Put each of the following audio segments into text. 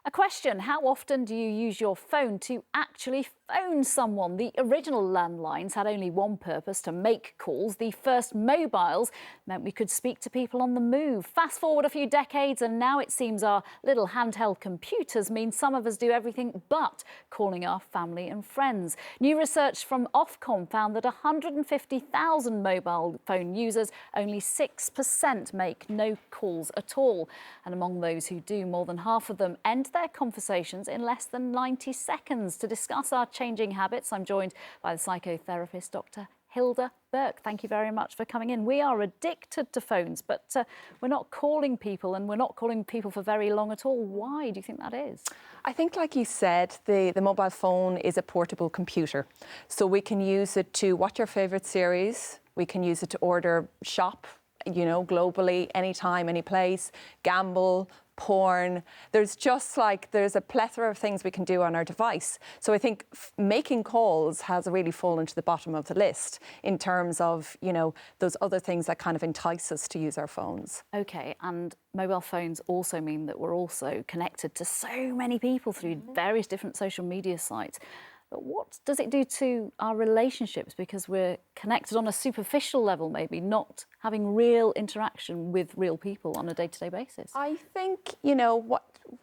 A question: how often do you use your phone to actually phone someone? The original landlines had only one purpose: to make calls. The first mobiles meant we could speak to people on the move. Fast forward a few decades and now it seems our little handheld computers mean some of us do everything but calling our family and friends. New research from Ofcom found that 150,000 mobile phone users, only 6% make no calls at all. And among those who do, more than half of them end their conversations in less than 90 seconds. To discuss our changing habits, I'm joined by the psychotherapist, Dr. Hilda Burke. Thank you very much for coming in. We are addicted to phones, but we're not calling people, and we're not calling people for very long at all. Why do you think that is? I think, like you said, the mobile phone is a portable computer. So we can use it to watch our favourite series. We can use it to order, shop, globally, anytime, any place, gamble, porn. There's a plethora of things we can do on our device. So I think making calls has really fallen to the bottom of the list in terms of, those other things that kind of entice us to use our phones. OK, and mobile phones also mean that we're also connected to so many people through various different social media sites. But what does it do to our relationships? Because we're connected on a superficial level, maybe, not having real interaction with real people on a day-to-day basis. I think,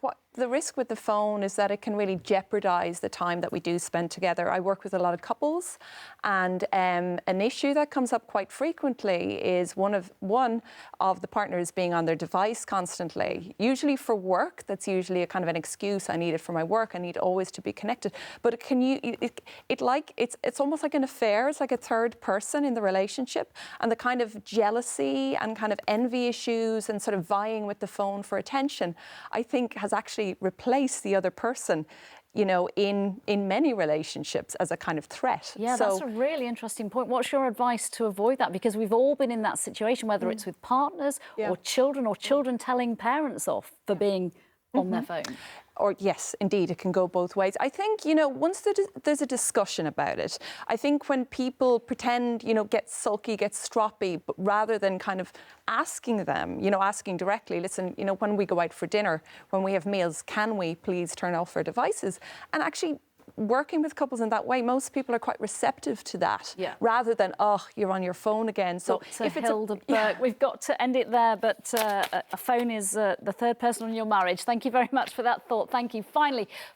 what the risk with the phone is that it can really jeopardise the time that we do spend together. I work with a lot of couples, and an issue that comes up quite frequently is one of the partners being on their device constantly, usually for work. That's usually a kind of an excuse. I need it for my work. I need always to be connected. But it's almost like an affair. It's like a third person in the relationship, and the kind of jealousy and kind of envy issues and sort of vying with the phone for attention, I think has actually replaced the other person, in many relationships as a kind of threat. Yeah, that's a really interesting point. What's your advice to avoid that? Because we've all been in that situation, whether it's with partners or children telling parents off for being on their phone. Or yes, indeed, it can go both ways. I think, once there's a discussion about it, I think when people pretend, get sulky, get stroppy, but rather than kind of asking them, asking directly, listen, when we go out for dinner, when we have meals, can we please turn off our devices? And actually working with couples in that way, most people are quite receptive to that, rather than, oh, you're on your phone again. So if it's Hilda Burke, we've got to end it there, but a phone is the third person in your marriage. Thank you very much for that thought. Thank you. Finally,